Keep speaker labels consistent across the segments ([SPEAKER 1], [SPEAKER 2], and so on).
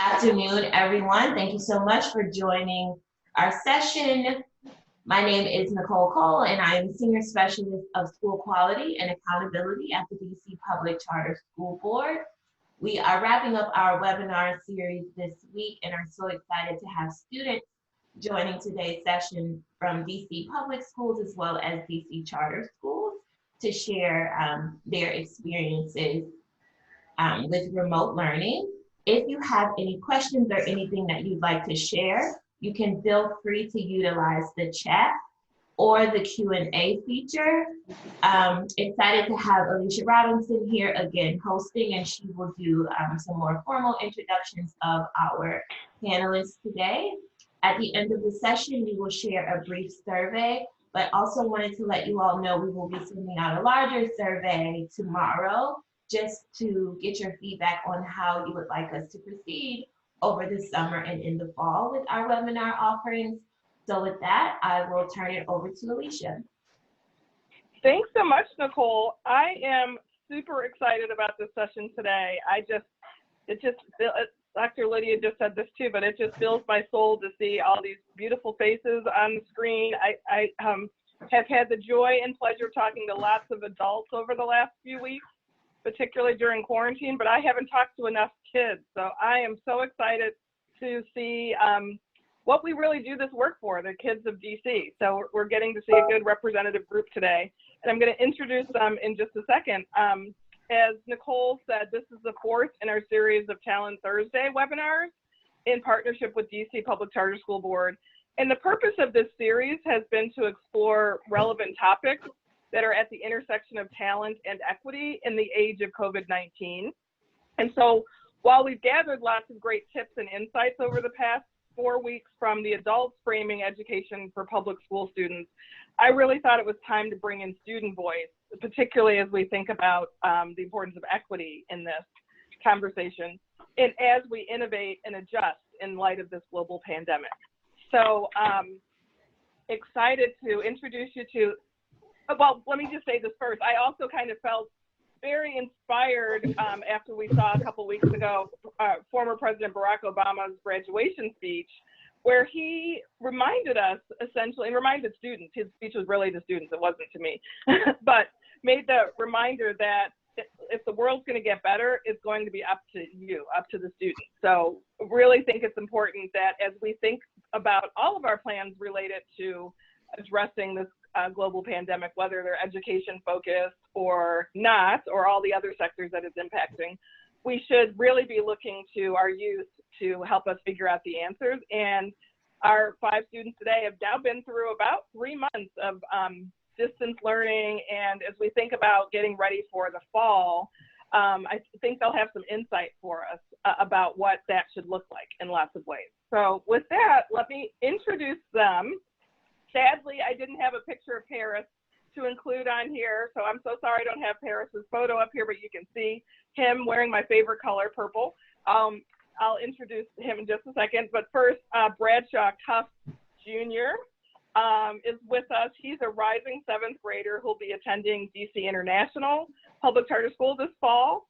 [SPEAKER 1] afternoon, everyone. Thank you so much for joining our session. My name is Nicole Cole, and I am Senior Specialist of School Quality and Accountability at the DC Public Charter School Board. We are wrapping up our webinar series this week and are so excited to have students joining today's session from DC Public Schools as well as DC Charter Schools to share their experiences with remote learning. If you have any questions or anything that you'd like to share, you can feel free to utilize the chat or the Q&A feature. Excited to have Alicia Robinson here again hosting, and she will do some more formal introductions of our panelists today. At the end of the session, we will share a brief survey, but also wanted to let you all know we will be sending out a larger survey tomorrow just to get your feedback on how you would like us to proceed over the summer and in the fall with our webinar offerings. So with that, I will turn it over to Alicia.
[SPEAKER 2] Thanks so much, Nicole. I am super excited about this session today. Dr. Lydia just said this too, but it just fills my soul to see all these beautiful faces on the screen. I have had the joy and pleasure of talking to lots of adults over the last few weeks, particularly during quarantine, but I haven't talked to enough kids. So I am so excited to see what we really do this work for, the kids of DC. So we're getting to see a good representative group today. And I'm gonna introduce them in just a second. As Nicole said, this is the fourth in our series of Talent Thursday webinars in partnership with DC Public Charter School Board. And the purpose of this series has been to explore relevant topics that are at the intersection of talent and equity in the age of COVID-19. And so while we've gathered lots of great tips and insights over the past 4 weeks from the adults framing education for public school students, I really thought it was time to bring in student voice, particularly as we think about the importance of equity in this conversation, and as we innovate and adjust in light of this global pandemic. So excited to introduce you to, well, let me just say this first. I also kind of felt very inspired after we saw a couple weeks ago former President Barack Obama's graduation speech, where he reminded us essentially, and reminded students, his speech was really to students, it wasn't to me, but made the reminder that if the world's going to get better, it's going to be up to you, up to the students. So really think it's important that as we think about all of our plans related to addressing this global pandemic, whether they're education focused or not, or all the other sectors that it's impacting, we should really be looking to our youth to help us figure out the answers. And our 5 students today have now been through about 3 months of distance learning. And as we think about getting ready for the fall, I think they'll have some insight for us about what that should look like in lots of ways. So with that, let me introduce them. Sadly, I didn't have a picture of Paris to include on here, so I'm so sorry I don't have Paris's photo up here, but you can see him wearing my favorite color, purple. I'll introduce him in just a second, but first, Bradshaw Cuff Jr. Is with us. He's a rising 7th grader who'll be attending DC International Public Charter School this fall.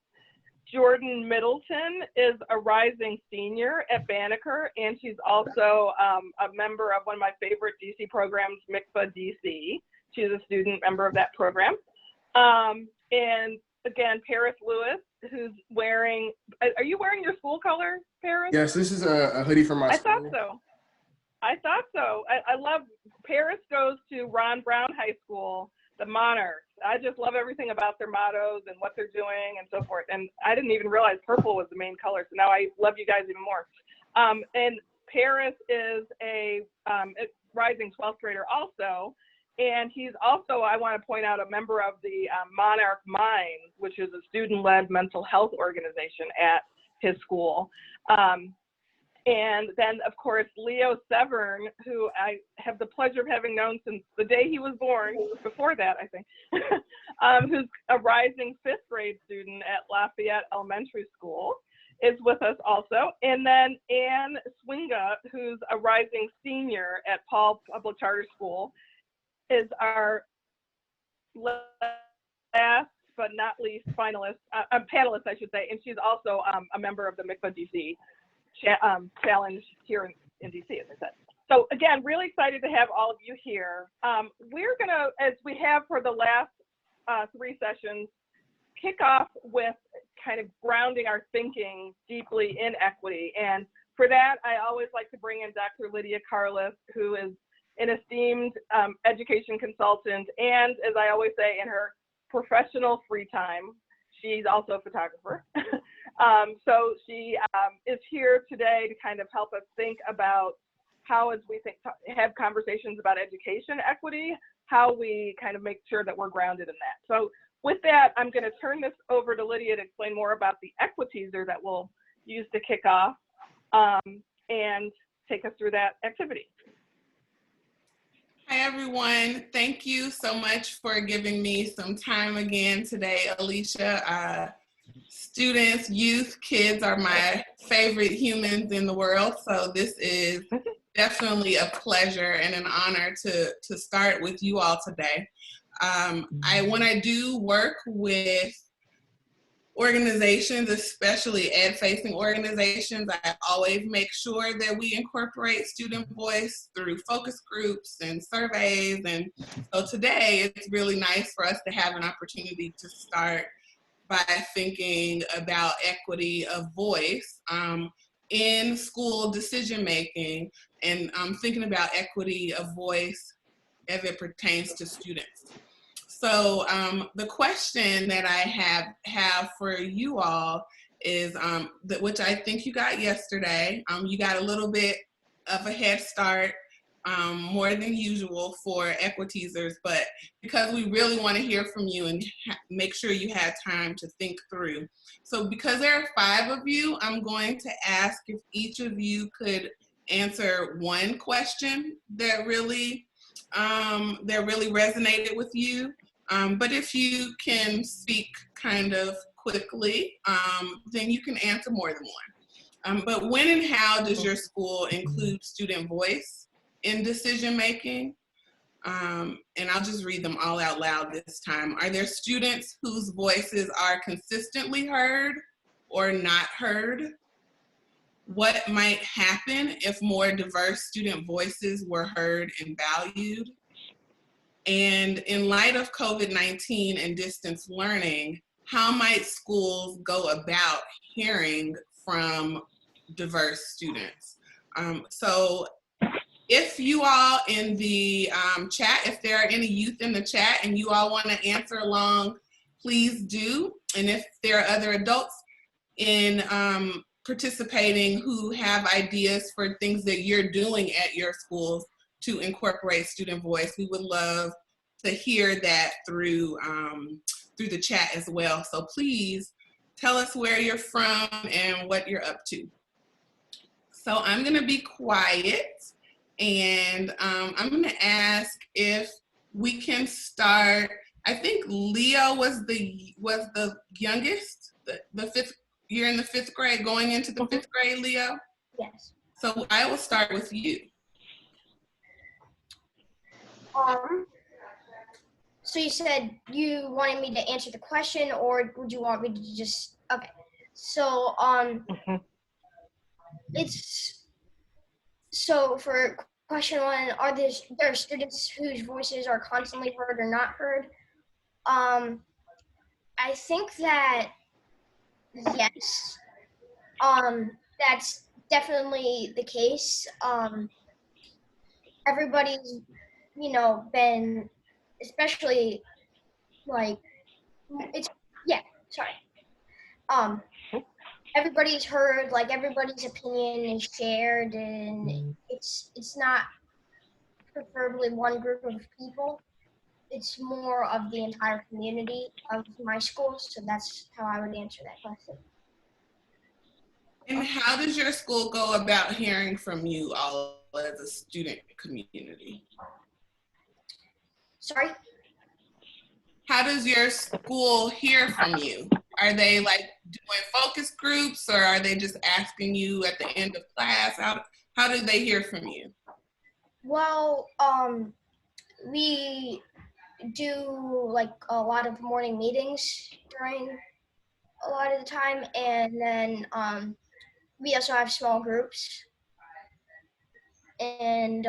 [SPEAKER 2] Jordan Middleton is a rising senior at Banneker, and she's also a member of one of my favorite DC programs, MICFA DC. She's a student member of that program. And again, Paris Lewis, who's wearing, are you wearing your school color, Paris?
[SPEAKER 3] Yes, this is a hoodie from my school.
[SPEAKER 2] I thought so. I love, Paris goes to Ron Brown High School, the Monarchs. I just love everything about their mottos and what they're doing and so forth. And I didn't even realize purple was the main color. So now I love you guys even more. And Paris is a rising 12th grader also. And he's also, I want to point out, a member of the Monarch Minds, which is a student-led mental health organization at his school. And then, of course, Leo Severn, who I have the pleasure of having known since the day he was born, before that, I think, who's a rising 5th grade student at Lafayette Elementary School, is with us also. And then Anne Swinga, who's a rising senior at Paul Public Charter School, is our last but not least panelist, I should say, and she's also a member of the MICFA DC challenge here in DC, as I said. So again, really excited to have all of you here. We're gonna, as we have for the last 3 sessions, kick off with kind of grounding our thinking deeply in equity. And for that, I always like to bring in Dr. Lydia Carlis, who is an esteemed education consultant, and as I always say, in her professional free time, she's also a photographer. So she is here today to kind of help us think about how, as we have conversations about education equity, how we kind of make sure that we're grounded in that. So with that, I'm going to turn this over to Lydia to explain more about the equitizer that we'll use to kick off and take us through that activity.
[SPEAKER 4] Hi, everyone. Thank you so much for giving me some time again today, Alicia. Students, youth, kids are my favorite humans in the world, so this is definitely a pleasure and an honor to start with you all today. When I do work with organizations, especially ed-facing organizations, I always make sure that we incorporate student voice through focus groups and surveys. And so today, it's really nice for us to have an opportunity to start by thinking about equity of voice in school decision-making, and thinking about equity of voice as it pertains to students. So the question that I have for you all is, which I think you got yesterday. You got a little bit of a head start, more than usual for equitizers, but because we really want to hear from you and make sure you had time to think through. So because there are 5 of you, I'm going to ask if each of you could answer one question that really resonated with you. But if you can speak kind of quickly, then you can answer more than one. But when and how does your school include student voice in decision making? And I'll just read them all out loud this time. Are there students whose voices are consistently heard or not heard? What might happen if more diverse student voices were heard and valued? And in light of COVID-19 and distance learning, how might schools go about hearing from diverse students? So if you all in the chat, if there are any youth in the chat and you all want to answer along, please do. And if there are other adults in participating who have ideas for things that you're doing at your schools to incorporate student voice, we would love to hear that through the chat as well. So please tell us where you're from and what you're up to. So I'm going to be quiet, and I'm going to ask if we can start. I think Leo was the youngest, the 5th. You're in the 5th grade, going into the 5th grade, Leo?
[SPEAKER 5] Yes.
[SPEAKER 4] So I will start with you.
[SPEAKER 5] So you said you wanted me to answer the question, or would you want me to just, okay. So, so for question 1, are there students whose voices are constantly heard or not heard? I think that, yes, that's definitely the case. Everybody's, been, especially like, everybody's heard, like everybody's opinion is shared, and it's not preferably one group of people. It's more of the entire community of my school, so that's how I would answer that question.
[SPEAKER 4] And how does your school go about hearing from you all as a student community?
[SPEAKER 5] Sorry?
[SPEAKER 4] How does your school hear from you? Are they like doing focus groups, or are they just asking you at the end of class? How do they hear from you?
[SPEAKER 5] Well, we do like a lot of morning meetings during a lot of the time, and then we also have small groups, and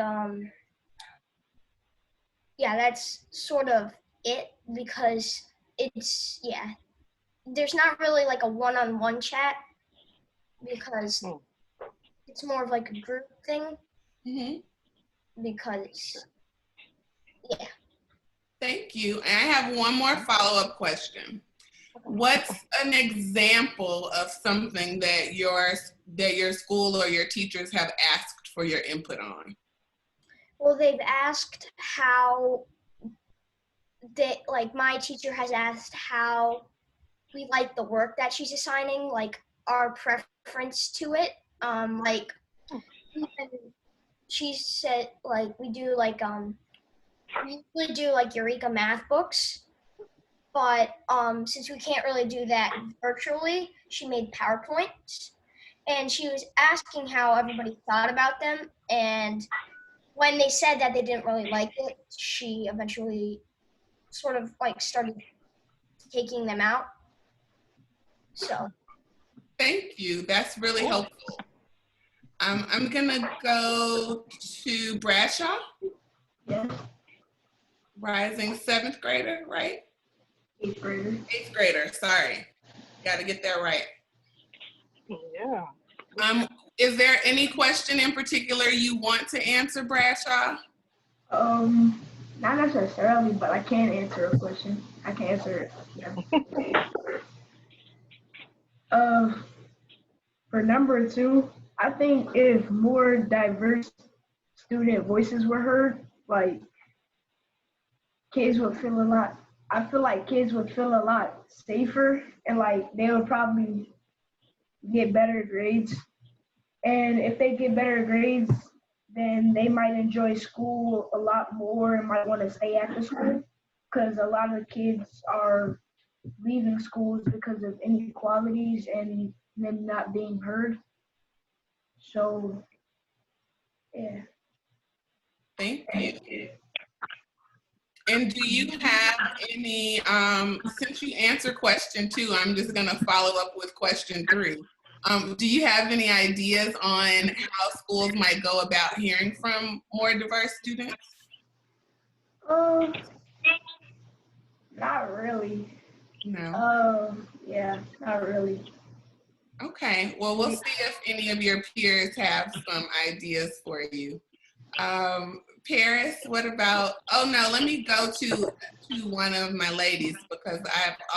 [SPEAKER 5] yeah, that's sort of it because it's there's not really like a one-on-one chat because it's more of like a group thing because yeah.
[SPEAKER 4] Thank you. And I have one more follow-up question. What's an example of something that your school or your teachers have asked for your input on?
[SPEAKER 5] Well, they've asked how my teacher has asked how we like the work that she's assigning, like our preference to it. Like she said, like we do like we usually do like Eureka math books, but since we can't really do that virtually, she made PowerPoints, and she was asking how everybody thought about them. And when they said that they didn't really like it, she eventually sort of like started taking them out. So.
[SPEAKER 4] Thank you. That's really helpful. I'm gonna go to Bradshaw.
[SPEAKER 6] Yes.
[SPEAKER 4] Rising 7th grader, right?
[SPEAKER 6] 8th grader.
[SPEAKER 4] 8th grader, sorry. Got to get that right.
[SPEAKER 2] Yeah.
[SPEAKER 4] Is there any question in particular you want to answer, Bradshaw?
[SPEAKER 6] Not necessarily, but I can answer a question. I can answer it. Yeah. For number 2, I think if more diverse student voices were heard, like kids would feel a lot. I feel like kids would feel a lot safer, and like they would probably get better grades. And if they get better grades, then they might enjoy school a lot more and might want to stay at the school, because a lot of kids are leaving schools because of inequalities and them not being heard. So, yeah.
[SPEAKER 4] Thank you. And do you have any, since you answered question 2, I'm just gonna follow up with question 3. Do you have any ideas on how schools might go about hearing from more diverse students?
[SPEAKER 6] Not really.
[SPEAKER 4] No.
[SPEAKER 6] Yeah, not really.
[SPEAKER 4] Okay, well, we'll see if any of your peers have some ideas for you. Paris, what about, oh no, let me go to one of my ladies because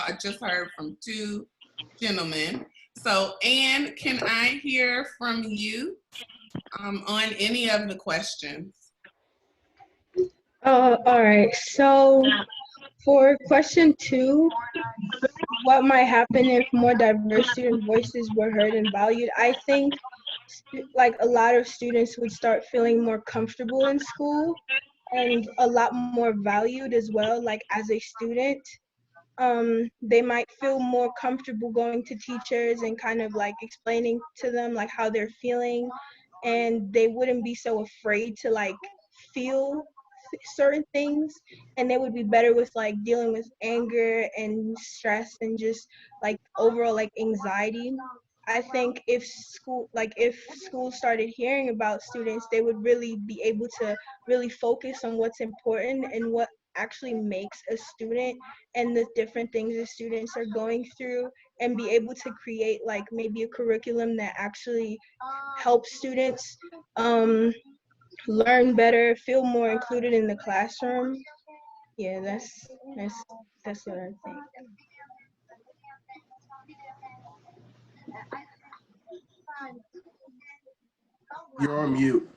[SPEAKER 4] I've just heard from 2 gentlemen. So Anne, can I hear from you on any of the questions?
[SPEAKER 7] All right, so for question 2, what might happen if more diverse student voices were heard and valued? I think like a lot of students would start feeling more comfortable in school and a lot more valued as well, like as a student. They might feel more comfortable going to teachers and kind of like explaining to them like how they're feeling, and they wouldn't be so afraid to like feel certain things, and they would be better with like dealing with anger and stress and just like overall like anxiety. I think if schools started hearing about students, they would really be able to really focus on what's important and what actually makes a student and the different things the students are going through, and be able to create like maybe a curriculum that actually helps students learn better, feel more included in the classroom. Yeah, that's what I think.
[SPEAKER 3] You're on mute.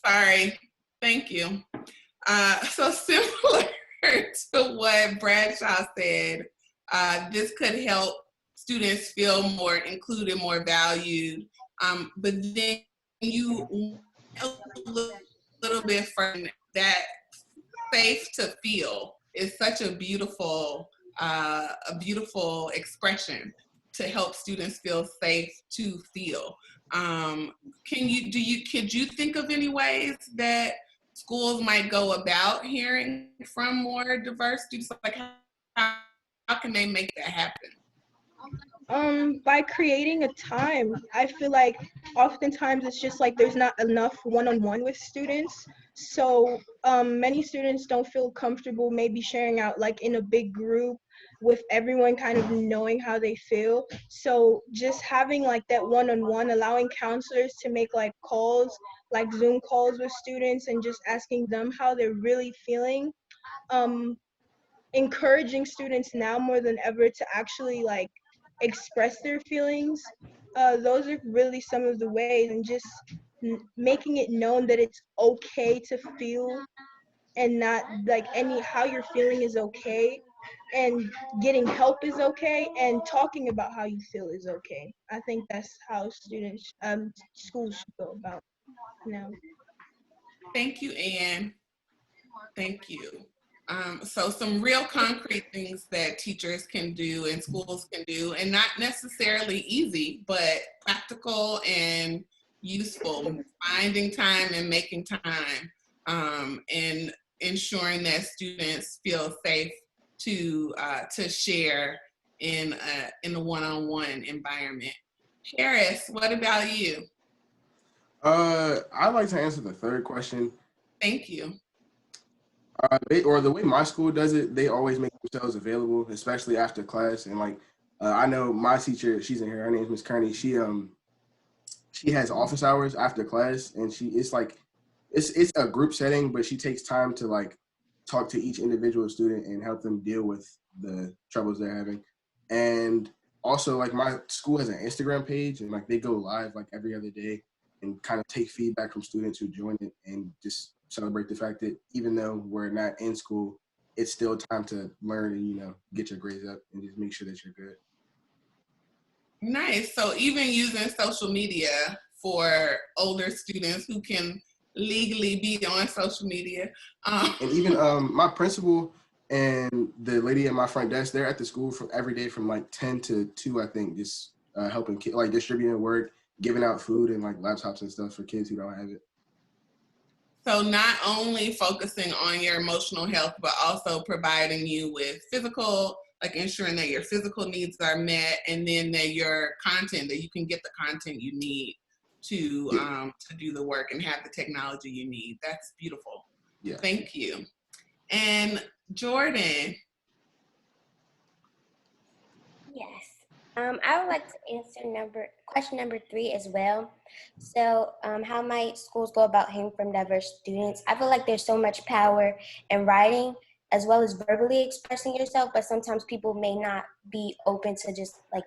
[SPEAKER 4] Sorry, thank you. So similar to what Bradshaw said, this could help students feel more included, more valued. But then you a little bit further, that safe to feel is such a beautiful expression to help students feel safe to feel. Could you think of any ways that schools might go about hearing from more diverse students? Like how can they make that happen?
[SPEAKER 7] By creating a time. I feel like oftentimes it's just like there's not enough one-on-one with students. So many students don't feel comfortable maybe sharing out like in a big group with everyone kind of knowing how they feel. So just having like that one-on-one, allowing counselors to make like calls, like Zoom calls with students and just asking them how they're really feeling. Um, Encouraging students now more than ever to actually like express their feelings. Those are really some of the ways, and just making it known that it's okay to feel and not like any how you're feeling is okay, and getting help is okay, and talking about how you feel is okay. I think that's how students schools should go about now.
[SPEAKER 4] Thank you, Anne. Thank you. So some real concrete things that teachers can do and schools can do, and not necessarily easy, but practical and useful, finding time and making time, and ensuring that students feel safe to share in a one-on-one environment. Harris, what about you?
[SPEAKER 3] I'd like to answer the third question.
[SPEAKER 4] Thank you.
[SPEAKER 3] Or the way my school does it, they always make themselves available, especially after class. And like, I know my teacher, she's in here. Her name's Miss Kearney. She has office hours after class, and it's like, it's a group setting, but she takes time to like talk to each individual student and help them deal with the troubles they're having. And also, like, my school has an Instagram page, and like they go live like every other day and kind of take feedback from students who join it and just celebrate the fact that even though we're not in school, it's still time to learn and, get your grades up and just make sure that you're good.
[SPEAKER 4] Nice. So even using social media for older students who can legally be on social media.
[SPEAKER 3] And even my principal and the lady at my front desk, they're at the school from every day from like 10 to 2, I think, just helping kids, like distributing work, giving out food and like laptops and stuff for kids who don't have it.
[SPEAKER 4] So not only focusing on your emotional health, but also providing you with physical, like ensuring that your physical needs are met, and then that your content, that you can get the content you need to do the work and have the technology you need. That's beautiful.
[SPEAKER 3] Yeah.
[SPEAKER 4] Thank you. And Jordan.
[SPEAKER 8] Yes. I would like to answer question number 3 as well. So, how might schools go about hearing from diverse students? I feel like there's so much power in writing as well as verbally expressing yourself, but sometimes people may not be open to just like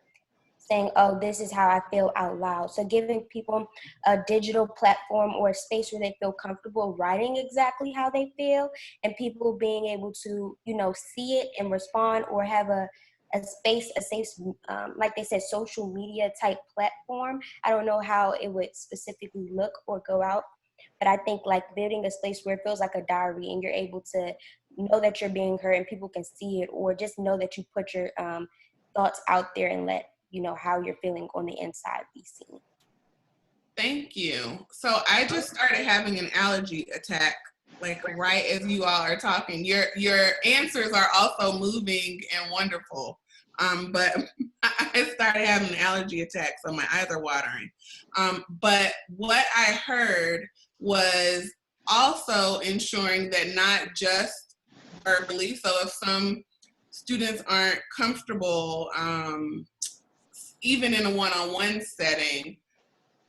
[SPEAKER 8] saying, oh, this is how I feel out loud. So giving people a digital platform or a space where they feel comfortable writing exactly how they feel, and people being able to, see it and respond, or have a space, a safe, like they said, social media type platform. I don't know how it would specifically look or go out, but I think like building a space where it feels like a diary and you're able to know that you're being heard and people can see it, or just know that you put your thoughts out there and let how you're feeling on the inside be seen.
[SPEAKER 4] Thank you. So I just started having an allergy attack, like right as you all are talking. Your answers are also moving and wonderful. But I started having an allergy attack, so my eyes are watering. But what I heard was also ensuring that not just verbally, so if some students aren't comfortable, even in a one-on-one setting,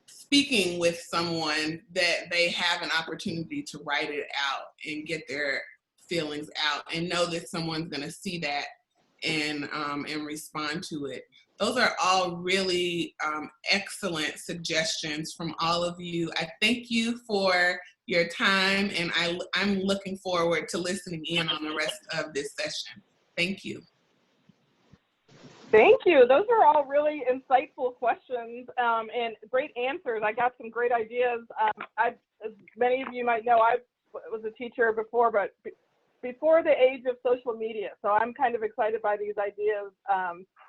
[SPEAKER 4] speaking with someone, that they have an opportunity to write it out and get their feelings out and know that someone's going to see that and respond to it. Those are all really excellent suggestions from all of you. I thank you for your time, and I'm looking forward to listening in on the rest of this session. Thank you.
[SPEAKER 2] Thank you. Those are all really insightful questions and great answers. I got some great ideas. As many of you might know, I was a teacher before, but before the age of social media. So I'm kind of excited by these ideas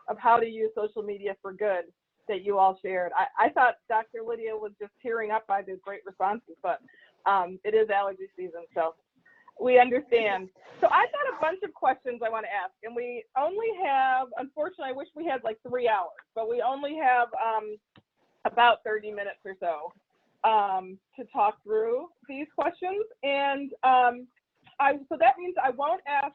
[SPEAKER 2] of how to use social media for good that you all shared. I thought Dr. Lydia was just tearing up by the great responses, but it is allergy season. So We understand. So I've got a bunch of questions I want to ask, and we only have, unfortunately, I wish we had like 3 hours, but we only have about 30 minutes or so to talk through these questions. And so that means I won't ask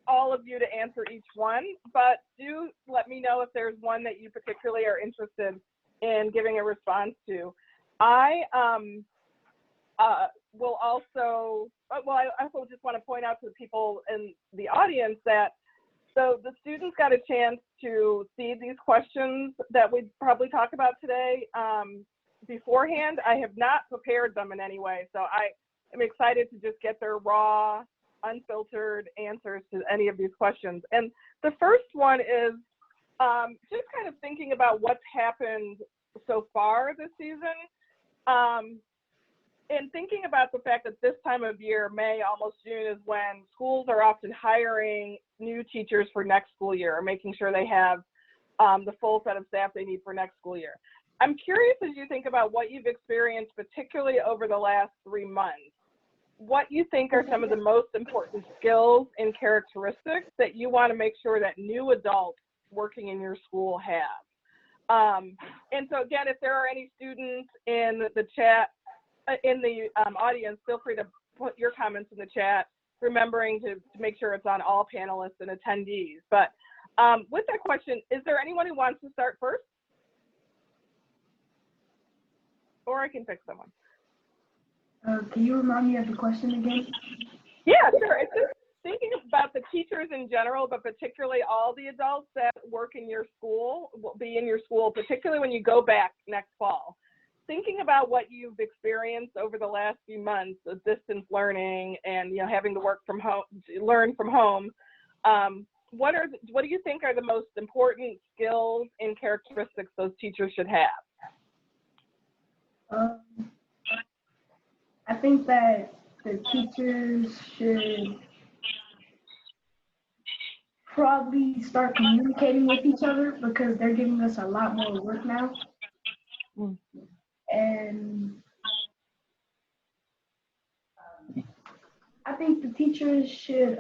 [SPEAKER 2] all of you to answer each one, but do let me know if there's one that you particularly are interested in giving a response to. I will also, I also just want to point out to the people in the audience that so the students got a chance to see these questions that we'd probably talk about today beforehand. I have not prepared them in any way, so I am excited to just get their raw, unfiltered answers to any of these questions. And the first one is just kind of thinking about what's happened so far this season. And thinking about the fact that this time of year, May, almost June, is when schools are often hiring new teachers for next school year, or making sure they have the full set of staff they need for next school year. I'm curious, as you think about what you've experienced, particularly over the last 3 months, what you think are some of the most important skills and characteristics that you want to make sure that new adults working in your school have. And so again, if there are any students in the chat, in the audience, feel free to put your comments in the chat, remembering to make sure it's on all panelists and attendees. But with that question, is there anyone who wants to start first? Or I can pick someone.
[SPEAKER 6] Can you remind me of the question again?
[SPEAKER 2] Yeah, sure. It's just thinking about the teachers in general, but particularly all the adults that work in your school, will be in your school, particularly when you go back next fall. Thinking about what you've experienced over the last few months of distance learning and having to work from home, learn from home, what do you think are the most important skills and characteristics those teachers should have?
[SPEAKER 6] I think that the teachers should probably start communicating with each other, because they're giving us a lot more work now. And I think the teachers should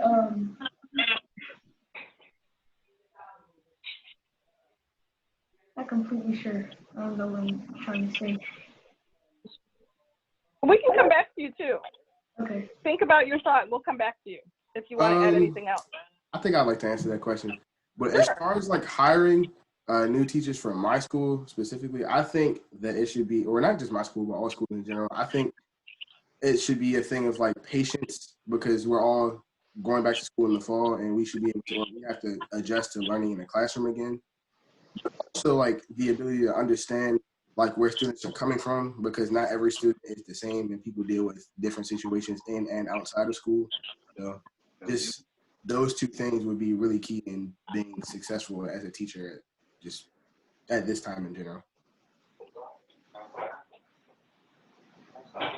[SPEAKER 6] not completely sure. I don't know what I'm trying to say.
[SPEAKER 2] We can come back to you too.
[SPEAKER 6] Okay.
[SPEAKER 2] Think about your thought. We'll come back to you if you want to add anything else.
[SPEAKER 3] I think I'd like to answer that question. But as far as like hiring new teachers for my school specifically, I think that it should be, or not just my school, but all schools in general, I think it should be a thing of like patience, because we're all going back to school in the fall, and we should be able to, or we have to adjust to learning in the classroom again. So like the ability to understand like where students are coming from, because not every student is the same, and people deal with different situations in and outside of school. So just those two things would be really key in being successful as a teacher, just at this time in general.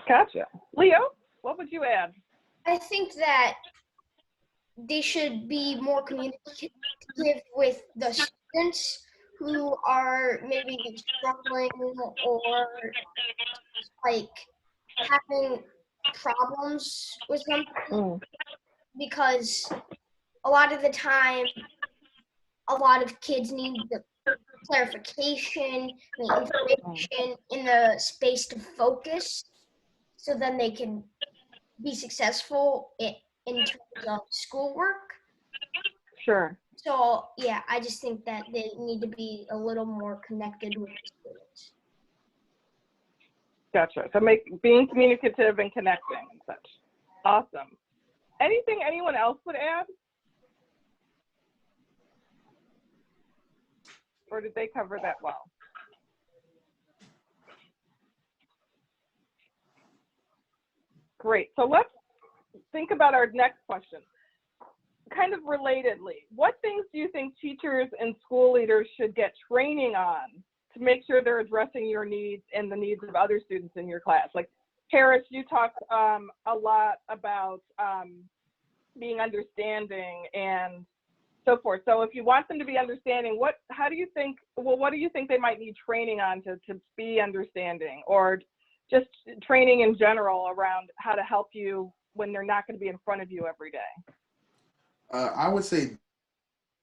[SPEAKER 2] Gotcha. Leo, what would you add?
[SPEAKER 5] I think that they should be more communicative with the students who are maybe struggling or like having problems with something, because a lot of the time, a lot of kids need the clarification, the information in the space to focus, so then they can be successful in terms of schoolwork.
[SPEAKER 2] Sure.
[SPEAKER 5] So yeah, I just think that they need to be a little more connected with the students.
[SPEAKER 2] Gotcha. So being communicative and connecting and such. Awesome. Anything anyone else would add? Or did they cover that well? Great. So let's think about our next question. Kind of relatedly, what things do you think teachers and school leaders should get training on to make sure they're addressing your needs and the needs of other students in your class? Like Harris, you talked a lot about being understanding and so forth. So if you want them to be understanding, what do you think they might need training on to be understanding, or just training in general around how to help you when they're not going to be in front of you every day?
[SPEAKER 3] I would say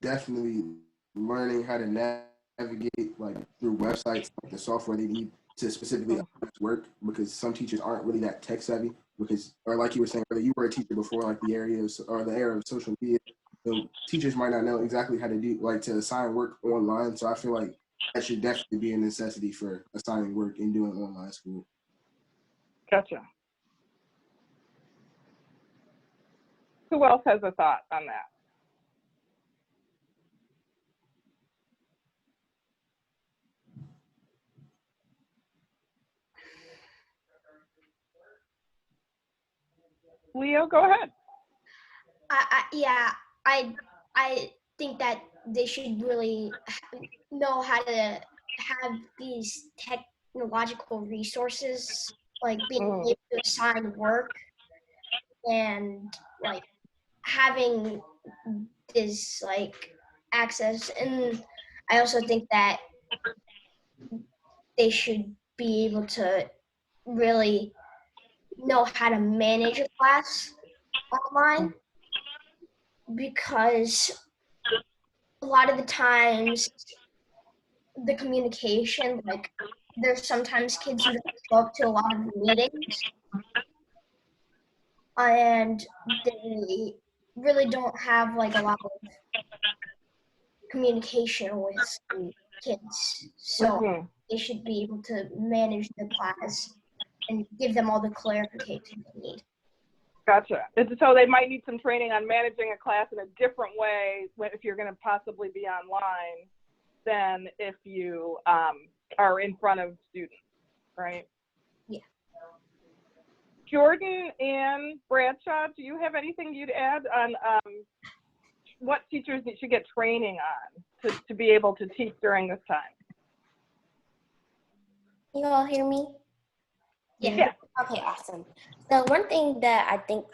[SPEAKER 3] definitely learning how to navigate like through websites, like the software they need to specifically work, because some teachers aren't really that tech savvy, because, or like you were saying earlier, you were a teacher before like the areas or the era of social media. So teachers might not know exactly how to do, like, to assign work online. So I feel like that should definitely be a necessity for assigning work and doing online school.
[SPEAKER 2] Gotcha. Who else has a thought on that? Leo, go ahead.
[SPEAKER 5] I think that they should really know how to have these technological resources, like being able to assign work and like having this like access. And I also think that they should be able to really know how to manage a class online, because a lot of the times the communication, like there's sometimes kids who don't show up to a lot of the meetings and they really don't have like a lot of communication with the kids. So they should be able to manage the class and give them all the clarification they need.
[SPEAKER 2] Gotcha. So they might need some training on managing a class in a different way if you're going to possibly be online than if you are in front of students, right?
[SPEAKER 5] Yeah.
[SPEAKER 2] Jordan and Bradshaw, do you have anything you'd add on what teachers should get training on to be able to teach during this time?
[SPEAKER 8] You all hear me?
[SPEAKER 2] Yeah.
[SPEAKER 8] Okay, awesome. So one thing that I think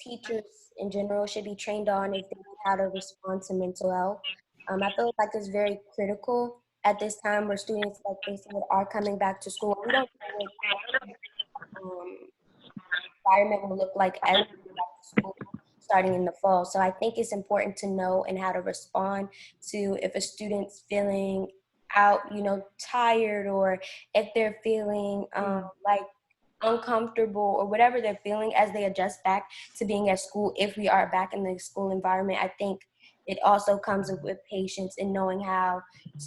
[SPEAKER 8] teachers in general should be trained on is how to respond to mental health. I feel like it's very critical at this time where students, like they said, are coming back to school. We don't know what environment will look like as we go back to school starting in the fall. So I think it's important to know and how to respond to if a student's feeling out, tired, or if they're feeling like uncomfortable or whatever they're feeling as they adjust back to being at school. If we are back in the school environment, I think it also comes with patience and knowing how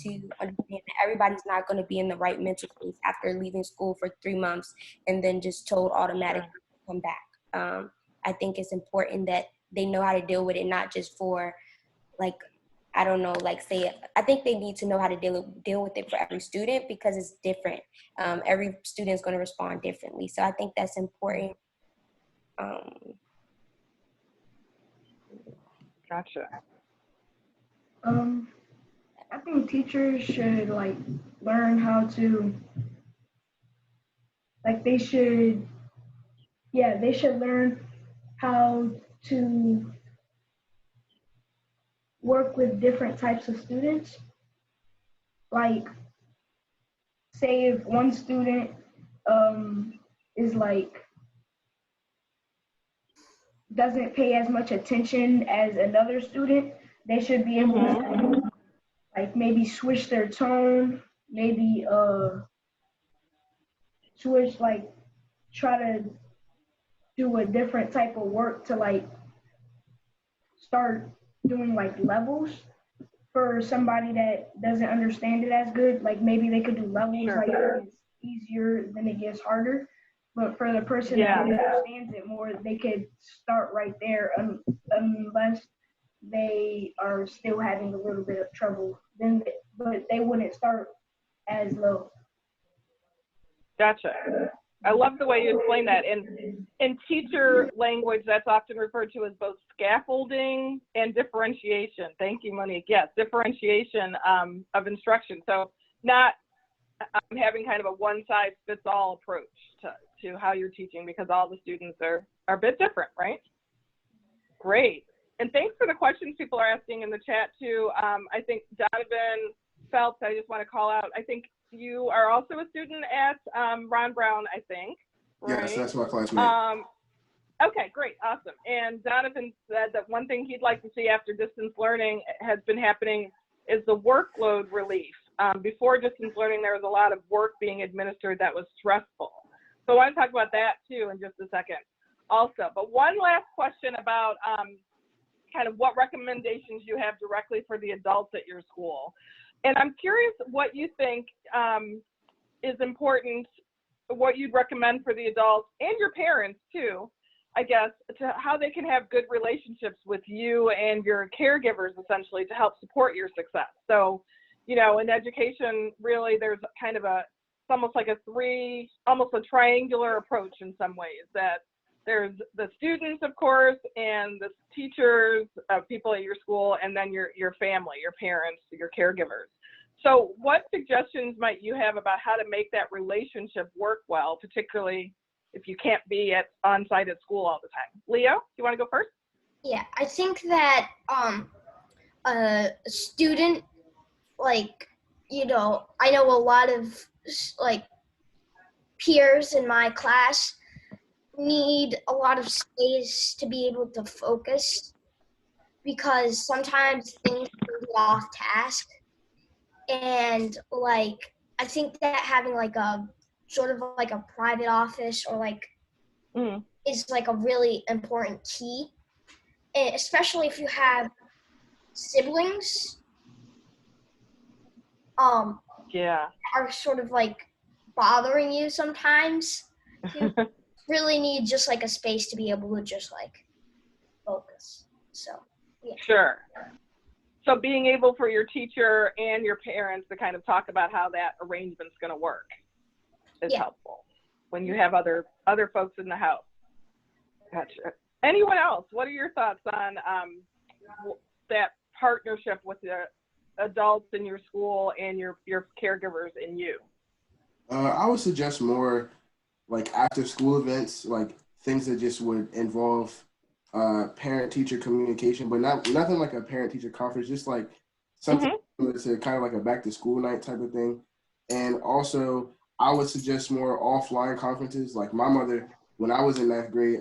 [SPEAKER 8] to understand that everybody's not going to be in the right mental space after leaving school for 3 months and then just told automatically to come back. I think it's important that they know how to deal with it, not just for like, I don't know, like say, I think they need to know how to deal with it for every student because it's different. Every student is going to respond differently. So I think that's important.
[SPEAKER 2] Gotcha.
[SPEAKER 6] I think teachers should like learn how to, like they should learn how to work with different types of students. Like, say if one student is like doesn't pay as much attention as another student, they should be able to like maybe switch their tone, maybe switch, like try to do a different type of work to like start doing like levels for somebody that doesn't understand it as good. Like maybe they could do levels like it gets easier, then it gets harder. But for the person that understands it more, they could start right there unless they are still having a little bit of trouble. But they wouldn't start as low.
[SPEAKER 2] Gotcha. I love the way you explain that. In teacher language, that's often referred to as both scaffolding and differentiation. Thank you, Monique. Yes, differentiation of instruction. So not having kind of a one-size-fits-all approach to how you're teaching, because all the students are a bit different, right? Great. And thanks for the questions people are asking in the chat too. I think Donovan Phelps, I just want to call out, I think you are also a student at Ron Brown, I think. Right?
[SPEAKER 3] Yes, that's my classmate.
[SPEAKER 2] Okay, great, awesome. And Jonathan said that one thing he'd like to see after distance learning has been happening is the workload relief. Before distance learning, there was a lot of work being administered that was stressful. So I want to talk about that too in just a second also. But one last question about kind of what recommendations you have directly for the adults at your school. And I'm curious what you think is important, what you'd recommend for the adults and your parents too, I guess, to how they can have good relationships with you and your caregivers essentially to help support your success. So, you know, in education, really there's kind of it's almost like almost a triangular approach in some ways, that there's the students, of course, and the teachers, people at your school, and then your family, your parents, your caregivers. So what suggestions might you have about how to make that relationship work well, particularly if you can't be on site at school all the time? Leo, you want to go first?
[SPEAKER 5] Yeah, I think that a student, like, you know, I know a lot of like peers in my class need a lot of space to be able to focus, because sometimes things can get off task. And like, I think that having like a sort of like a private office or like is like a really important key, and especially if you have siblings are sort of like bothering you sometimes. You really need just like a space to be able to just like focus. So yeah.
[SPEAKER 2] Sure. So being able for your teacher and your parents to kind of talk about how that arrangement's going to work is helpful when you have other folks in the house. Gotcha. Anyone else? What are your thoughts on that partnership with the adults in your school and your caregivers and you?
[SPEAKER 3] I would suggest more like after school events, like things that just would involve parent-teacher communication, but nothing like a parent-teacher conference, just like something to kind of like a back-to-school night type of thing. And also, I would suggest more offline conferences. Like my mother, when I was in 9th grade,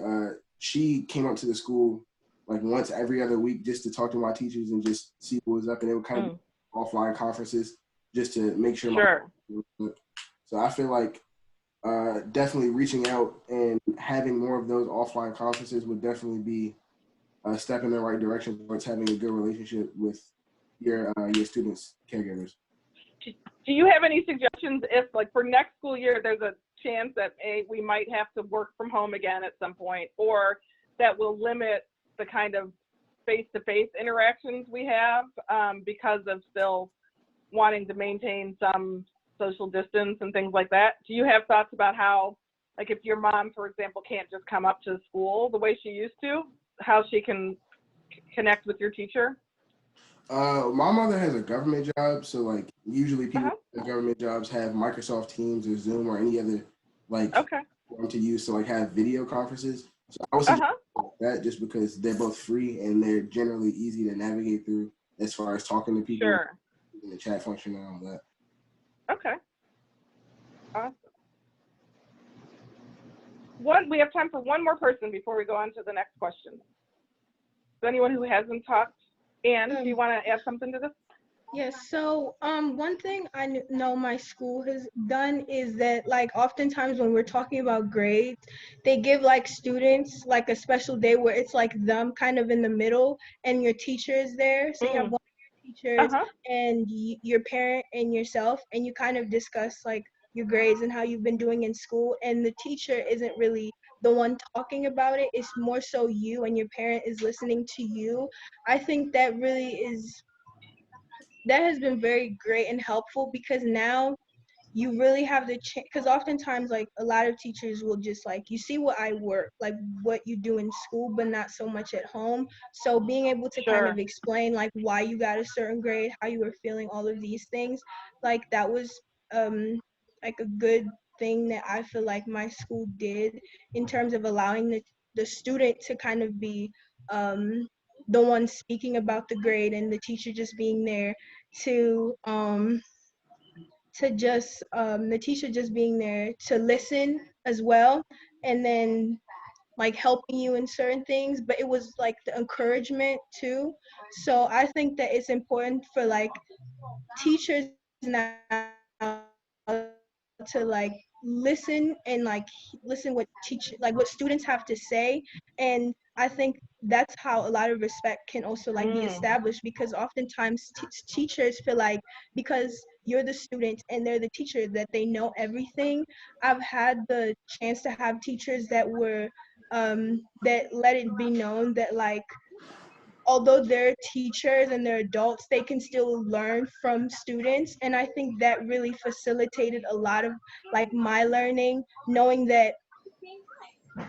[SPEAKER 3] she came up to the school like once every other week just to talk to my teachers and just see what was up. And it would kind of be offline conferences just to make sure. So I feel like definitely reaching out and having more of those offline conferences would definitely be a step in the right direction towards having a good relationship with your students' caregivers.
[SPEAKER 2] Do you have any suggestions if, like, for next school year, there's a chance that we might have to work from home again at some point, or that will limit the kind of face-to-face interactions we have because of still wanting to maintain some social distance and things like that? Do you have thoughts about how, like, if your mom, for example, can't just come up to school the way she used to, how she can connect with your teacher?
[SPEAKER 3] My mother has a government job, so like usually people in government jobs have Microsoft Teams or Zoom or any other like form to use to like have video conferences. So I would suggest that just because they're both free and they're generally easy to navigate through as far as talking to people in the chat function and all that.
[SPEAKER 2] Okay. Awesome. We have time for one more person before we go on to the next question. Is anyone who hasn't talked? Anne, do you want to add something to this?
[SPEAKER 7] Yes, so one thing I know my school has done is that, like, oftentimes when we're talking about grades, they give like students like a special day where it's like them kind of in the middle and your teacher is there. So you have one of your teachers and your parent and yourself, and you kind of discuss like your grades and how you've been doing in school, and the teacher isn't really the one talking about it. It's more so you, and your parent is listening to you. I think that really that has been very great and helpful, because now you really have the chance, because oftentimes like a lot of teachers will just like, you see what I work, like what you do in school, but not so much at home. So being able to kind of explain like why you got a certain grade, how you were feeling, all of these things, like that was like a good thing that I feel like my school did in terms of allowing the student to kind of be the one speaking about the grade, and the teacher just being there to the teacher just being there to listen as well. And then like helping you in certain things, but it was like the encouragement too. So I think that it's important for like teachers now to like listen and like listen what what students have to say. And I think that's how a lot of respect can also like be established, because oftentimes teachers feel like because you're the student and they're the teacher that they know everything. I've had the chance to have teachers that were that let it be known that like although they're teachers and they're adults, they can still learn from students. And I think that really facilitated a lot of like my learning, knowing that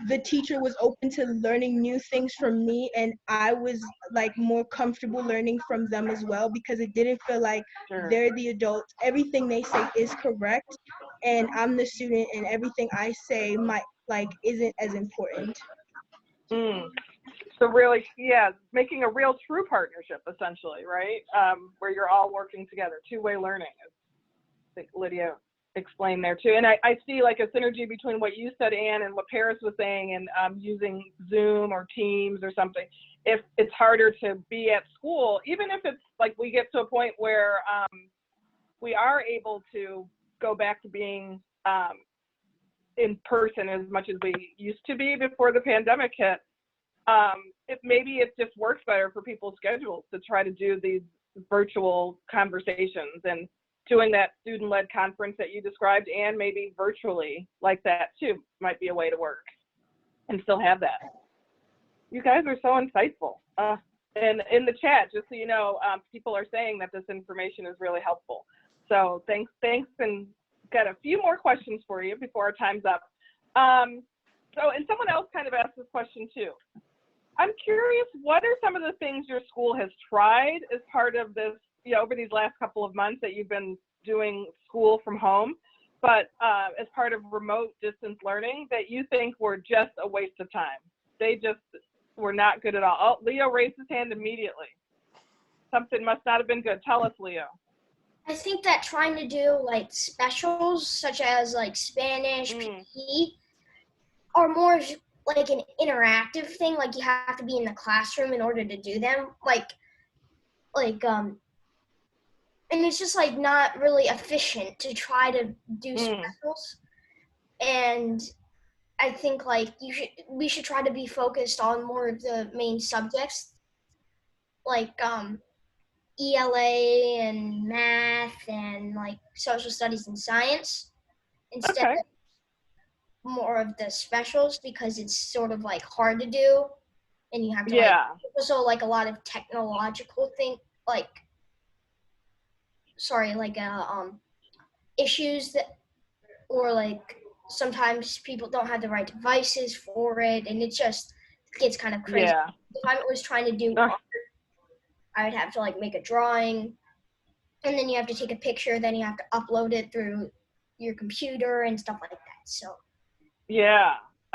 [SPEAKER 7] the teacher was open to learning new things from me, and I was like more comfortable learning from them as well, because it didn't feel like
[SPEAKER 2] Sure.
[SPEAKER 7] they're the adults. Everything they say is correct, and I'm the student, and everything I say might like isn't as important.
[SPEAKER 2] Mm. So really, yeah, making a real true partnership essentially, right? Where you're all working together, two-way learning, as I think Lydia explained there too. And I see like a synergy between what you said, Anne, and what Paris was saying, and using Zoom or Teams or something. If it's harder to be at school, even if it's like we get to a point where we are able to go back to being in person as much as we used to be before the pandemic hit, maybe it just works better for people's schedules to try to do these virtual conversations, and doing that student-led conference that you described, and maybe virtually like that too might be a way to work and still have that. You guys are so insightful. And in the chat, just so you know, people are saying that this information is really helpful. So thanks, and got a few more questions for you before our time's up. And someone else kind of asked this question too. I'm curious, what are some of the things your school has tried as part of this, over these last couple of months that you've been doing school from home, but as part of remote distance learning, that you think were just a waste of time? They just were not good at all. Oh, Leo raised his hand immediately. Something must not have been good. Tell us, Leo.
[SPEAKER 5] I think that trying to do like specials such as like Spanish, PE are more like an interactive thing. Like you have to be in the classroom in order to do them. And it's just like not really efficient to try to do specials. And I think like we should try to be focused on more of the main subjects, like ELA and math and like social studies and science, instead of more of the specials, because it's sort of like hard to do, and you have to like also like a lot of technological thing like issues that, or like sometimes people don't have the right devices for it, and it just gets kind of crazy. If I was trying to do art, I would have to like make a drawing, and then you have to take a picture, then you have to upload it through your computer and stuff like that. So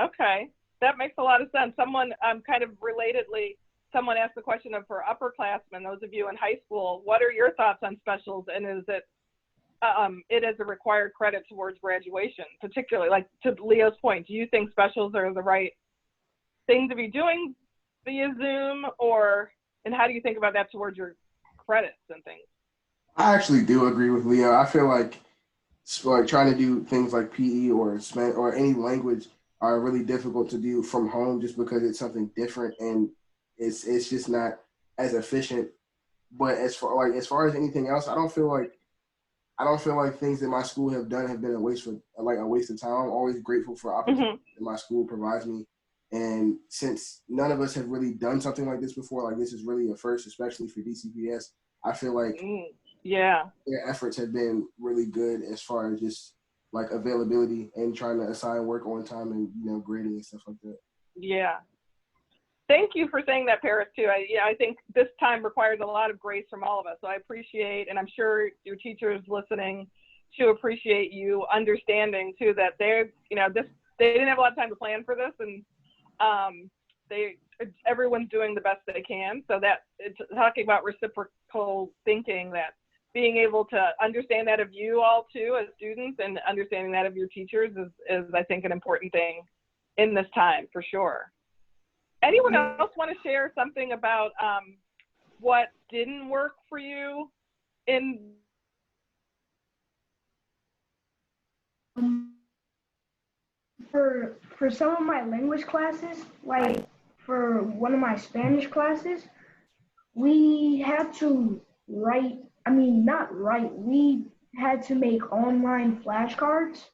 [SPEAKER 2] okay, that makes a lot of sense. Someone kind of relatedly, someone asked the question of for upperclassmen, those of you in high school, what are your thoughts on specials, and is it as a required credit towards graduation, particularly like to Leo's point, do you think specials are the right thing to be doing via Zoom, and how do you think about that towards your credits and things?
[SPEAKER 3] I actually do agree with Leo. I feel like trying to do things like PE or any language are really difficult to do from home, just because it's something different and it's just not as efficient. But as far as anything else, I don't feel like things that my school have done have been a waste of time. I'm always grateful for opportunities that my school provides me. And since none of us have really done something like this before, like this is really a first, especially for DCPS, I feel like their efforts have been really good as far as just like availability and trying to assign work on time and grading and stuff like that.
[SPEAKER 2] Yeah. Thank you for saying that, Paris, too. I think this time requires a lot of grace from all of us. So I appreciate, and I'm sure your teachers listening to appreciate you understanding too that they didn't have a lot of time to plan for this, and everyone's doing the best they can. So that it's talking about reciprocal thinking, that being able to understand that of you all too as students and understanding that of your teachers is I think an important thing in this time for sure. Anyone else want to share something about what didn't work for you in?
[SPEAKER 6] For some of my language classes, like for one of my Spanish classes, we had to write, I mean, not write, we had to make online flashcards.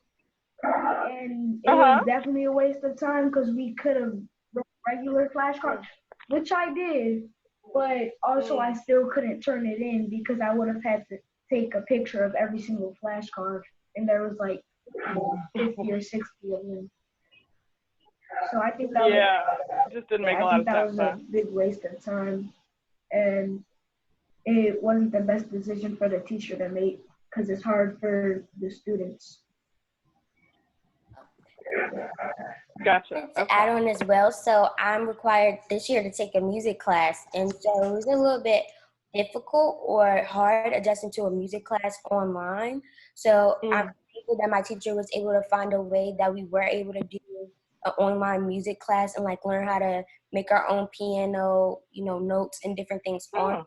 [SPEAKER 6] And it was definitely a waste of time because we could have wrote regular flashcards, which I did, but also I still couldn't turn it in because I would have had to take a picture of every single flashcard, and there was like 50 or 60 of them. So I think that
[SPEAKER 2] just didn't make a lot of sense.
[SPEAKER 6] was a big waste of time, and it wasn't the best decision for the teacher to make because it's hard for the students.
[SPEAKER 2] Gotcha.
[SPEAKER 8] To add on as well, so I'm required this year to take a music class, and so it was a little bit difficult or hard adjusting to a music class online. So I'm thankful that my teacher was able to find a way that we were able to do an online music class and like learn how to make our own piano, you know, notes and different things on,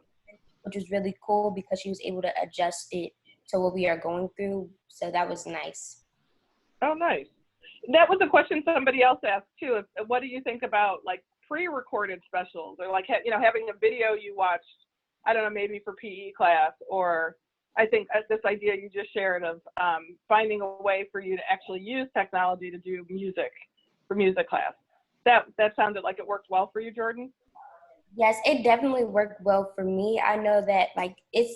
[SPEAKER 8] which was really cool because she was able to adjust it to what we are going through. So that was nice.
[SPEAKER 2] Oh, nice. That was a question somebody else asked too. What do you think about like pre-recorded specials or like, you know, having a video you watched, I don't know, maybe for PE class, or I think this idea you just shared of finding a way for you to actually use technology to do music for music class. That sounded like it worked well for you, Jordan?
[SPEAKER 8] Yes, it definitely worked well for me. I know that like it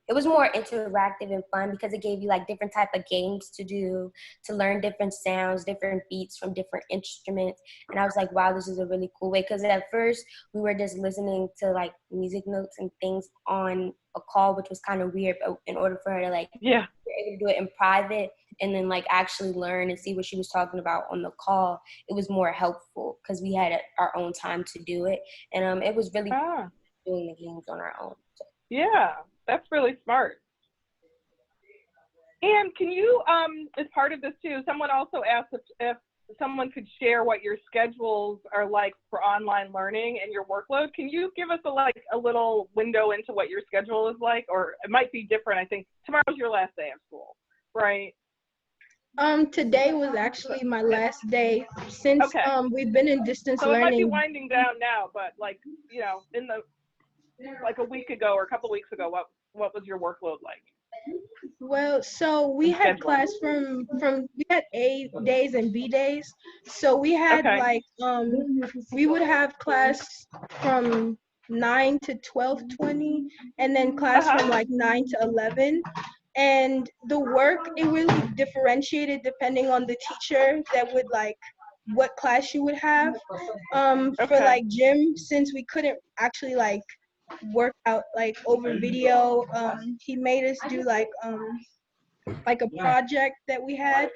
[SPEAKER 8] was more interactive and fun because it gave you like different type of games to do, to learn different sounds, different beats from different instruments. And I was like, wow, this is a really cool way. Because at first we were just listening to like music notes and things on a call, which was kind of weird. But in order for her to like be able to do it in private and then like actually learn and see what she was talking about on the call, it was more helpful because we had our own time to do it. And it was really doing the games on our own. So.
[SPEAKER 2] Yeah, that's really smart. And can you, as part of this too, someone also asked if someone could share what your schedules are like for online learning and your workload. Can you give us a little window into what your schedule is like? Or it might be different. I think tomorrow's your last day of school, right?
[SPEAKER 7] Today was actually my last day since we've been in distance learning.
[SPEAKER 2] So it might be winding down now, but like, you know, in the like a week ago or a couple of weeks ago, what was your workload like?
[SPEAKER 7] Well, so we had class from we had A days and B days. So we had like we would have class from 9 to 12:20 and then class from like 9 to 11. And the work, it really differentiated depending on the teacher that would like what class you would have. For like gym, since we couldn't actually like work out like over video, he made us do like a project that we had.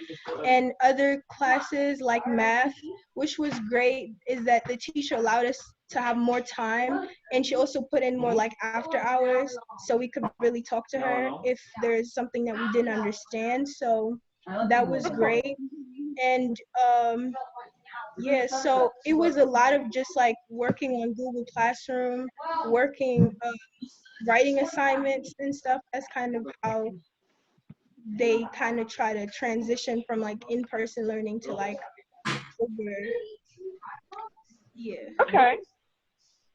[SPEAKER 7] And other classes like math, which was great, is that the teacher allowed us to have more time, and she also put in more like after hours so we could really talk to her if there's something that we didn't understand. So that was great. And yeah, so it was a lot of just like working on Google Classroom, writing assignments and stuff. That's kind of how they kind of try to transition from like in-person learning to like over. Yeah.
[SPEAKER 2] Okay,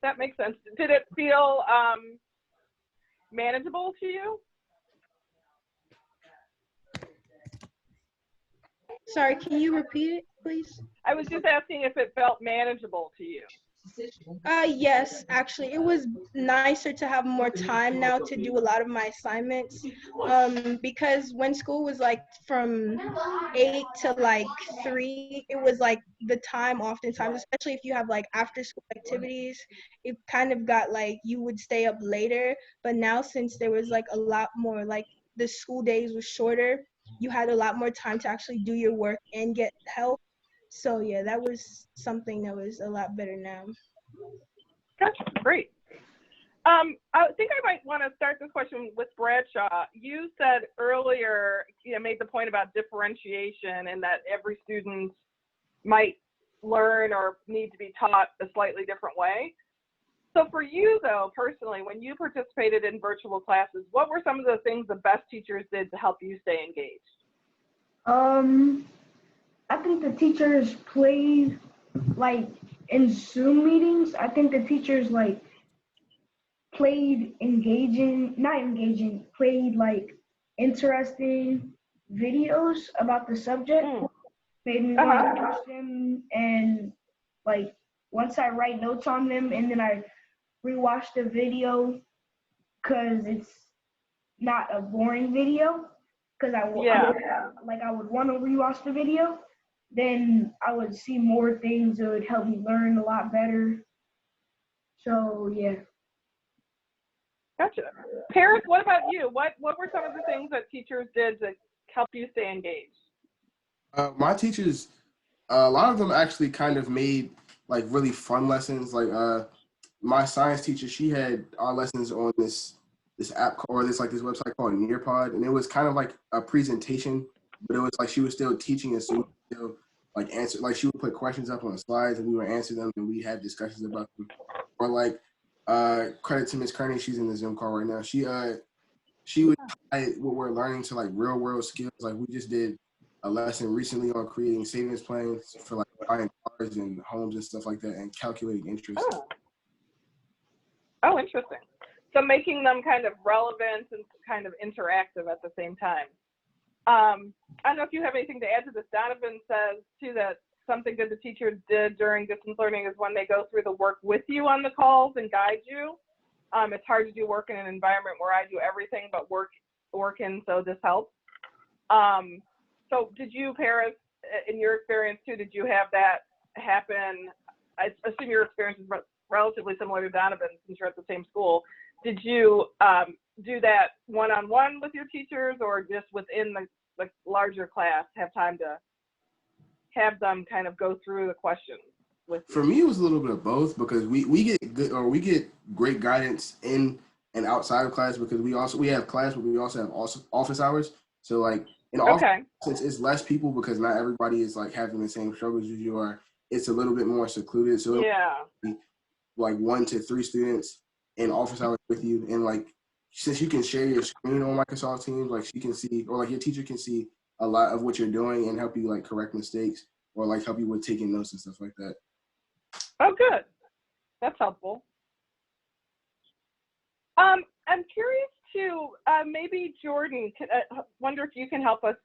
[SPEAKER 2] that makes sense. Did it feel manageable to you?
[SPEAKER 7] Sorry, can you repeat it, please?
[SPEAKER 2] I was just asking if it felt manageable to you.
[SPEAKER 7] Yes, actually, it was nicer to have more time now to do a lot of my assignments. Because when school was like from 8 to like 3, it was like the time oftentimes, especially if you have like after school activities, it kind of got like you would stay up later. But now since there was like a lot more, like the school days were shorter, you had a lot more time to actually do your work and get help. So yeah, that was something that was a lot better now.
[SPEAKER 2] Gotcha, great. I think I might want to start this question with Bradshaw. You said earlier, you know, made the point about differentiation and that every student might learn or need to be taught a slightly different way. So for you, though, personally, when you participated in virtual classes, what were some of the things the best teachers did to help you stay engaged?
[SPEAKER 6] I think the teachers played like in Zoom meetings. I think the teachers like played not engaging, played like interesting videos about the subject. Made me want to watch them, and like once I write notes on them and then I rewatch the video because it's not a boring video because I would want to rewatch the video, then I would see more things that would help me learn a lot better. So yeah.
[SPEAKER 2] Gotcha. Paris, what about you? What were some of the things that teachers did to help you stay engaged?
[SPEAKER 3] My teachers, a lot of them actually kind of made like really fun lessons. Like my science teacher, she had our lessons on this app or this website called Nearpod, and it was kind of like a presentation, but it was like she was still teaching us, so we would still like answer, like she would put questions up on the slides and we would answer them and we had discussions about them. Or like credit to Miss Kearney, she's in the Zoom call right now. She would tie what we're learning to like real world skills. Like we just did a lesson recently on creating savings plans for like buying cars and homes and stuff like that, and calculating interest.
[SPEAKER 2] Oh, interesting. So making them kind of relevant and kind of interactive at the same time. I don't know if you have anything to add to this. Donovan says too that something that the teachers did during distance learning is when they go through the work with you on the calls and guide you. It's hard to do work in an environment where I do everything but work in, so this helps. So did you, Paris, in your experience too, did you have that happen? I assume your experience is relatively similar to Donovan since you're at the same school. Did you do that one-on-one with your teachers, or just within the larger class have time to have them kind of go through the questions with you?
[SPEAKER 3] For me, it was a little bit of both, because we get great guidance in and outside of class, because we have class, but we also have office hours. So like in office, since it's less people, because not everybody is like having the same struggles as you are, it's a little bit more secluded. So like 1 to 3 students in office hours with you, and like since you can share your screen on Microsoft Teams, like she can see, or like your teacher can see a lot of what you're doing and help you like correct mistakes, or like help you with taking notes and stuff like that.
[SPEAKER 2] Oh, good. That's helpful. I'm curious to maybe Jordan, wonder if you can help us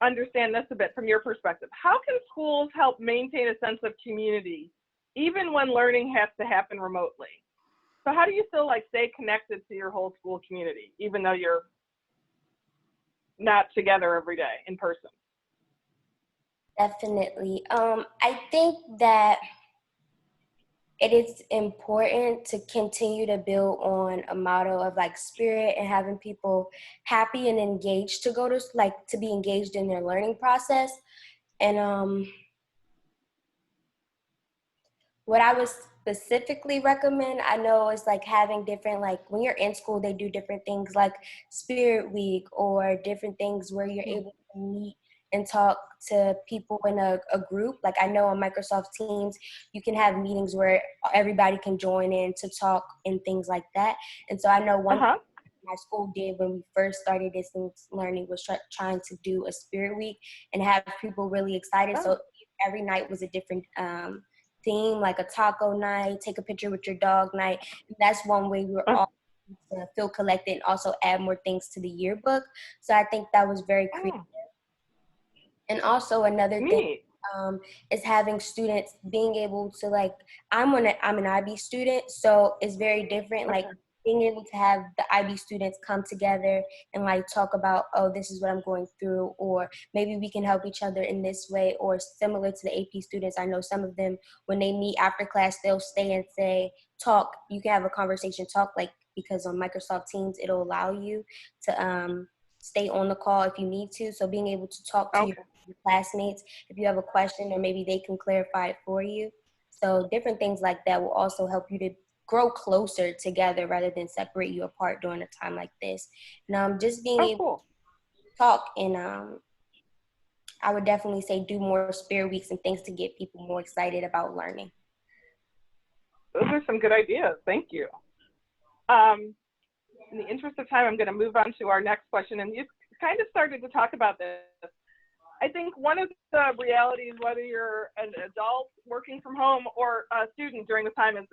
[SPEAKER 2] understand this a bit from your perspective. How can schools help maintain a sense of community even when learning has to happen remotely? So how do you still like stay connected to your whole school community, even though you're not together every day in person?
[SPEAKER 8] Definitely. I think that it is important to continue to build on a model of like spirit and having people happy and engaged to be engaged in their learning process. And what I would specifically recommend, I know, is like having different, like when you're in school, they do different things like Spirit Week or different things where you're able to meet and talk to people in a group. Like I know on Microsoft Teams, you can have meetings where everybody can join in to talk and things like that. And so I know one thing my school did when we first started distance learning was trying to do a Spirit Week and have people really excited. So every night was a different theme, like a taco night, take a picture with your dog night. And that's one way we were all to feel collected and also add more things to the yearbook. So I think that was very creative. And also another thing is having students being able to like, I'm an IB student, so it's very different. Like being able to have the IB students come together and like talk about, oh, this is what I'm going through, or maybe we can help each other in this way, or similar to the AP students. I know some of them, when they meet after class, they'll stay and say, talk, you can have a conversation, talk, like, because on Microsoft Teams, it'll allow you to stay on the call if you need to. So being able to talk to your classmates, if you have a question, or maybe they can clarify it for you. So different things like that will also help you to grow closer together rather than separate you apart during a time like this. And just being able to talk and I would definitely say do more spirit weeks and things to get people more excited about learning.
[SPEAKER 2] Those are some good ideas. Thank you. In the interest of time, I'm going to move on to our next question. And you kind of started to talk about this. I think one of the realities, whether you're an adult working from home or a student during this time, is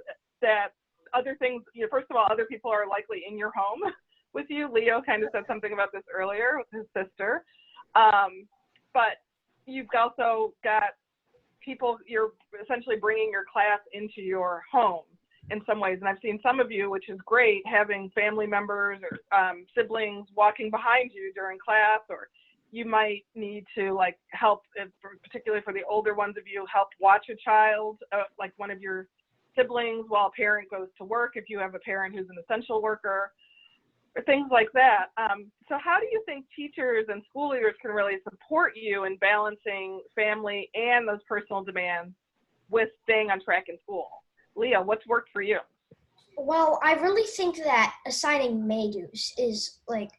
[SPEAKER 2] that other things, first of all, other people are likely in your home with you. Leo kind of said something about this earlier with his sister. But you've also got people, you're essentially bringing your class into your home in some ways. And I've seen some of you, which is great, having family members or siblings walking behind you during class, or you might need to like help, particularly for the older ones of you, help watch a child, like one of your siblings while a parent goes to work, if you have a parent who's an essential worker, or things like that. So how do you think teachers and school leaders can really support you in balancing family and those personal demands with staying on track in school? Leah, what's worked for you?
[SPEAKER 5] Well, I really think that assigning May-dos is like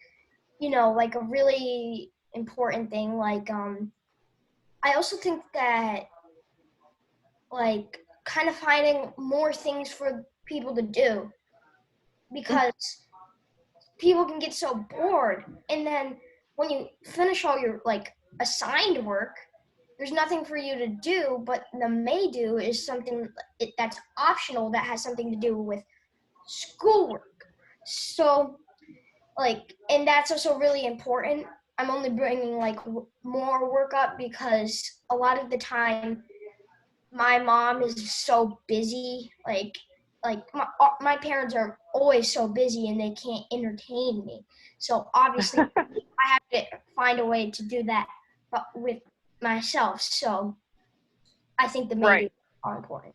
[SPEAKER 5] a really important thing. Like, I also think that like kind of finding more things for people to do, because people can get so bored, and then when you finish all your like assigned work, there's nothing for you to do. But the may do is something that's optional, that has something to do with schoolwork. So like, and that's also really important. I'm only bringing like more work up because a lot of the time my mom is so busy, like my parents are always so busy and they can't entertain me. So obviously I have to find a way to do that with myself. So I think the may do are important.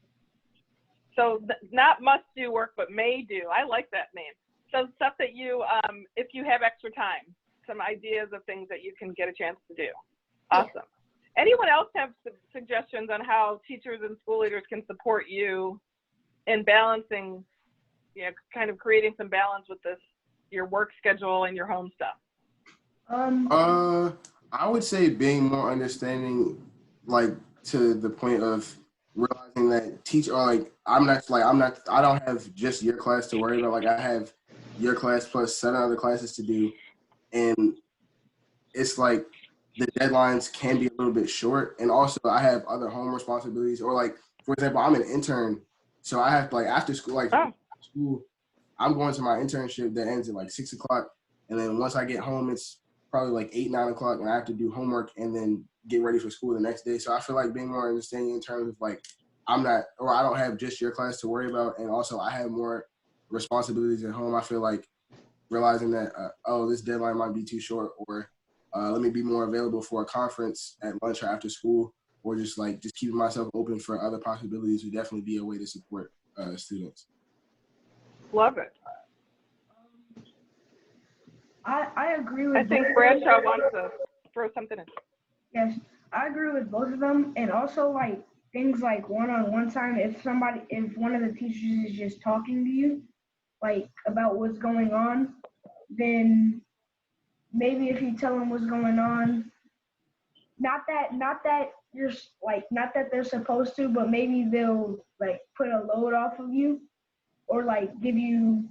[SPEAKER 2] So not must do work, but may do. I like that name. So stuff that you, if you have extra time, some ideas of things that you can get a chance to do. Awesome. Yeah. Anyone else have suggestions on how teachers and school leaders can support you in balancing, kind of creating some balance with this, your work schedule and your home stuff?
[SPEAKER 3] I would say being more understanding, like to the point of realizing that I don't have just your class to worry about. Like I have your class plus 7 other classes to do, and it's like the deadlines can be a little bit short. And also I have other home responsibilities, or like, for example, I'm an intern. So I have like after school, school, I'm going to my internship that ends at like 6 o'clock. And then once I get home, it's probably like 8, 9 o'clock, and I have to do homework and then get ready for school the next day. So I feel like being more understanding in terms of like, I don't have just your class to worry about. And also I have more responsibilities at home. I feel like realizing that, this deadline might be too short, or let me be more available for a conference at lunch or after school, or just keeping myself open for other possibilities would definitely be a way to support students.
[SPEAKER 2] Love it.
[SPEAKER 6] I agree with.
[SPEAKER 2] I think Bradshaw wants to throw something in.
[SPEAKER 6] Yes, I agree with both of them, and also like things like one-on-one time. If one of the teachers is just talking to you, like about what's going on, then maybe if you tell them what's going on, not that you're like, not that they're supposed to, but maybe they'll like put a load off of you, or like give you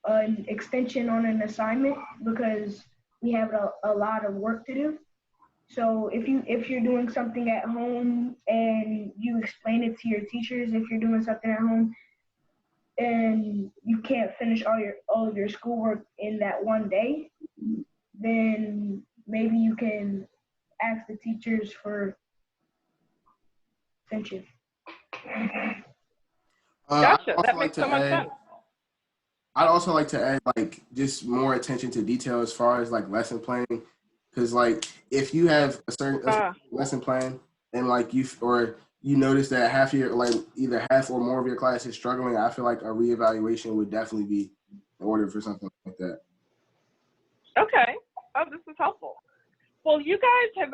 [SPEAKER 6] an extension on an assignment because we have a lot of work to do. So if you're doing something at home and you explain it to your teachers, if you're doing something at home and you can't finish all of your schoolwork in that one day, then maybe you can ask the teachers for extension.
[SPEAKER 2] Gotcha. That makes so much sense.
[SPEAKER 3] I'd also like to add like just more attention to detail as far as like lesson planning, because like if you have a certain lesson plan and like you notice that either half or more of your class is struggling, I feel like a reevaluation would definitely be in order for something like that.
[SPEAKER 2] Okay. Oh, this is helpful. Well, you guys have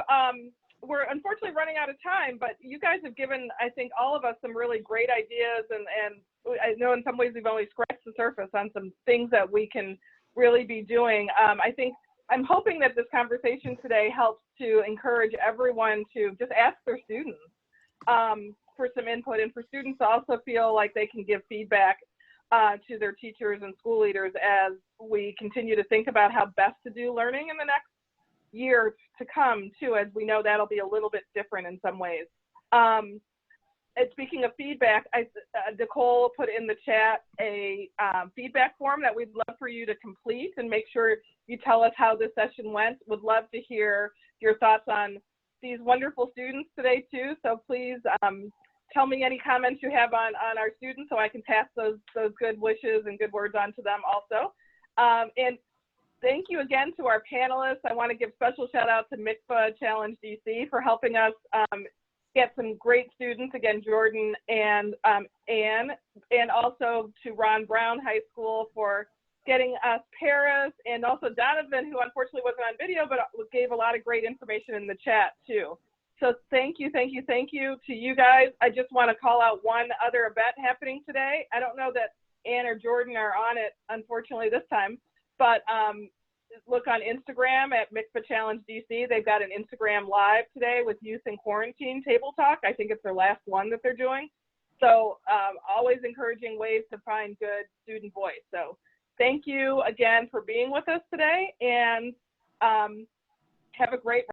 [SPEAKER 2] we're unfortunately running out of time, but you guys have given, I think, all of us some really great ideas, and I know in some ways we've only scratched the surface on some things that we can really be doing. I think I'm hoping that this conversation today helps to encourage everyone to just ask their students for some input, and for students to also feel like they can give feedback to their teachers and school leaders as we continue to think about how best to do learning in the next year to come too, as we know that'll be a little bit different in some ways. And speaking of feedback, Nicole put in the chat a feedback form that we'd love for you to complete and make sure you tell us how this session went. Would love to hear your thoughts on these wonderful students today too. So please tell me any comments you have on our students so I can pass those good wishes and good words on to them also. And thank you again to our panelists. I want to give special shout out to MICFA Challenge DC for helping us get some great students, again, Jordan and Anne, and also to Ron Brown High School for getting us Paris, and also Donovan, who unfortunately wasn't on video, but gave a lot of great information in the chat too. So thank you to you guys. I just want to call out one other event happening today. I don't know that Anne or Jordan are on it, unfortunately, this time, but look on Instagram at MICFA Challenge DC. They've got an Instagram live today with Youth in Quarantine Table Talk. I think it's their last one that they're doing. So always encouraging ways to find good student voice. So thank you again for being with us today, and have a great